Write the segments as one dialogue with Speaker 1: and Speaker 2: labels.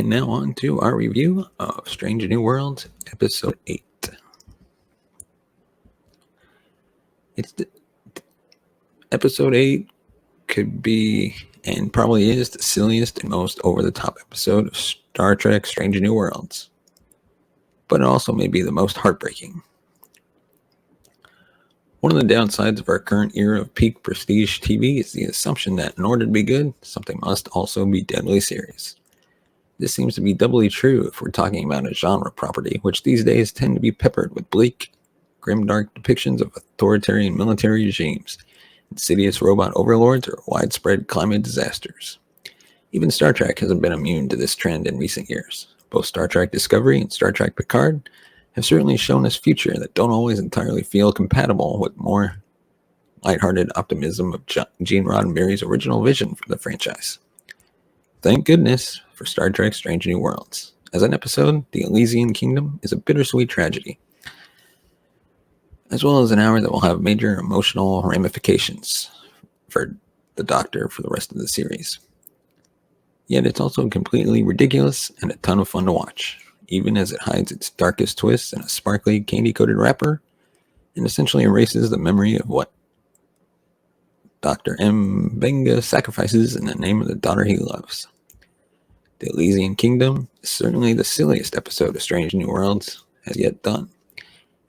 Speaker 1: And now on to our review of Strange New Worlds, Episode 8. Episode 8 could be, and probably is, the silliest and most over-the-top episode of Star Trek Strange New Worlds. But it also may be the most heartbreaking. One of the downsides of our current era of peak prestige TV is the assumption that in order to be good, something must also be deadly serious. This seems to be doubly true if we're talking about a genre property, which these days tend to be peppered with bleak, grimdark depictions of authoritarian military regimes, insidious robot overlords, or widespread climate disasters. Even Star Trek hasn't been immune to this trend in recent years. Both Star Trek Discovery and Star Trek Picard have certainly shown us future that don't always entirely feel compatible with more lighthearted optimism of Gene Roddenberry's original vision for the franchise. Thank goodness for Star Trek Strange New Worlds. As an episode, the Elysian Kingdom is a bittersweet tragedy, as well as an hour that will have major emotional ramifications for the Doctor for the rest of the series. Yet it's also completely ridiculous and a ton of fun to watch, even as it hides its darkest twists in a sparkly candy-coated wrapper and essentially erases the memory of what Dr. M'Benga sacrifices in the name of the daughter he loves. The Elysian Kingdom is certainly the silliest episode of Strange New Worlds has yet done,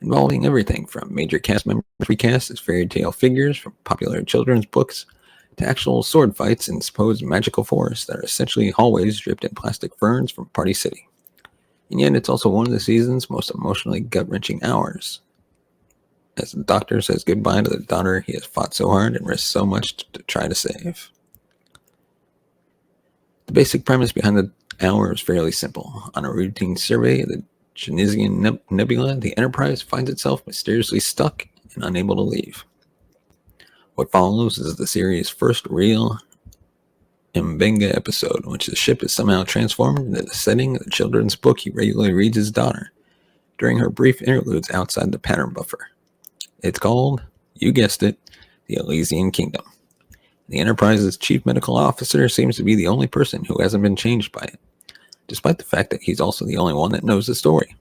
Speaker 1: involving everything from major cast members recast as fairy tale figures from popular children's books to actual sword fights in supposed magical forests that are essentially hallways dripped in plastic ferns from Party City. And yet it's also one of the season's most emotionally gut-wrenching hours, as the Doctor says goodbye to the daughter he has fought so hard and risked so much to try to save. The basic premise behind the hour is fairly simple. On a routine survey of the Genesian Nebula, the Enterprise finds itself mysteriously stuck and unable to leave. What follows is the series' first real M'Benga episode, in which the ship is somehow transformed into the setting of the children's book he regularly reads his daughter during her brief interludes outside the pattern buffer. It's called, you guessed it, the Elysian Kingdom. The Enterprise's chief medical officer seems to be the only person who hasn't been changed by it, despite the fact that he's also the only one that knows the story.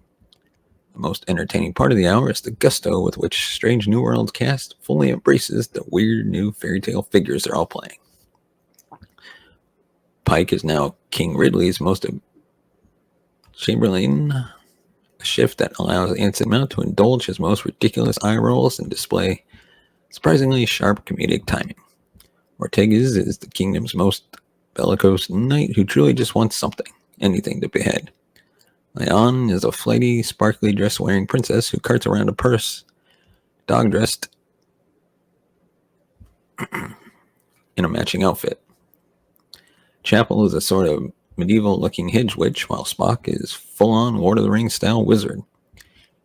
Speaker 1: The most entertaining part of the hour is the gusto with which Strange New Worlds cast fully embraces the weird new fairy tale figures they're all playing. Pike is now King Ridley's most Chamberlain, a shift that allows Anson Mount to indulge his most ridiculous eye rolls and display surprisingly sharp comedic timing. Ortegas is the kingdom's most bellicose knight who truly just wants something, anything to behead. Leon is a flighty, sparkly dress-wearing princess who carts around a purse, dog-dressed in a matching outfit. Chapel is a sort of medieval-looking hedge witch, while Spock is full-on Lord of the Rings-style wizard.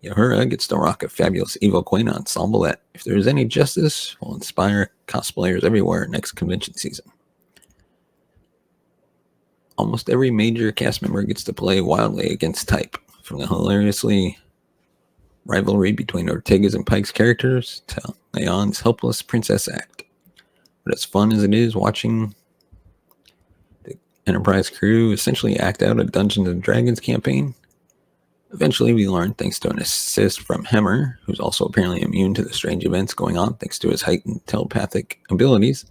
Speaker 1: Uhura gets to rock a fabulous Evil Queen ensemble that, if there is any justice, will inspire cosplayers everywhere next convention season. Almost every major cast member gets to play wildly against type, from the hilariously rivalry between Ortega's and Pike's characters to Leon's helpless princess act. But as fun as it is watching the Enterprise crew essentially act out a Dungeons & Dragons campaign, eventually we learn, thanks to an assist from Hemmer, who's also apparently immune to the strange events going on thanks to his heightened telepathic abilities,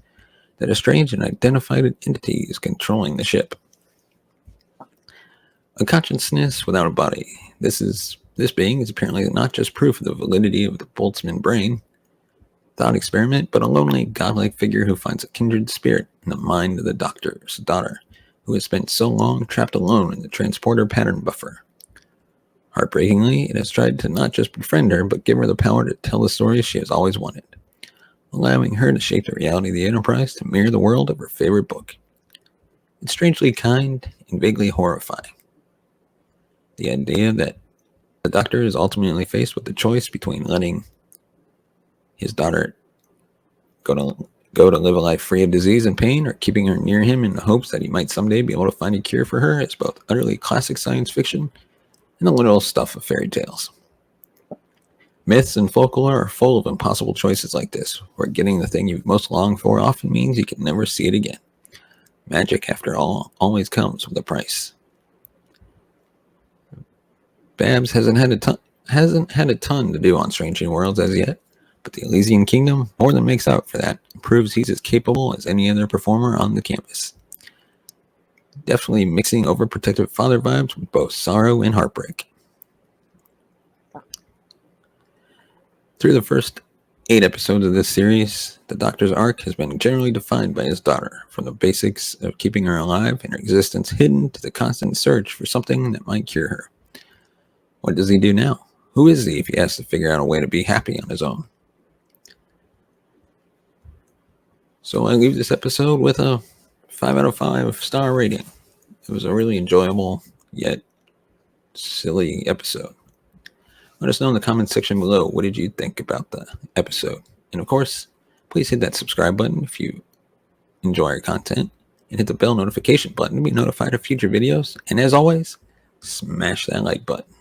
Speaker 1: that a strange and identified entity is controlling the ship. A consciousness without a body. This being is apparently not just proof of the validity of the Boltzmann brain thought experiment, but a lonely, godlike figure who finds a kindred spirit in the mind of the Doctor's daughter, who has spent so long trapped alone in the transporter pattern buffer. Heartbreakingly, it has tried to not just befriend her, but give her the power to tell the stories she has always wanted, allowing her to shape the reality of the Enterprise to mirror the world of her favorite book. It's strangely kind and vaguely horrifying. The idea that the Doctor is ultimately faced with the choice between letting his daughter go to live a life free of disease and pain, or keeping her near him in the hopes that he might someday be able to find a cure for her is both utterly classic science fiction and a literal stuff of fairy tales. Myths and folklore are full of impossible choices like this, where getting the thing you most long for often means you can never see it again. Magic, after all, always comes with a price.
Speaker 2: Babs hasn't had a ton to do on Strange New Worlds as yet, but the Elysian Kingdom more than makes up for that and proves he's as capable as any other performer on the campus. Definitely mixing overprotective father vibes with both sorrow and heartbreak. Through the first 8 episodes of this series, the Doctor's arc has been generally defined by his daughter, from the basics of keeping her alive and her existence hidden to the constant search for something that might cure her. What does he do now? Who is he if he has to figure out a way to be happy on his own? So I leave this episode with a 5 out of 5 star rating. It was a really enjoyable yet silly episode. Let us know in the comments section below, what did you think about the episode? And of course, please hit that subscribe button if you enjoy our content, and hit the bell notification button to be notified of future videos. And as always, smash that like button.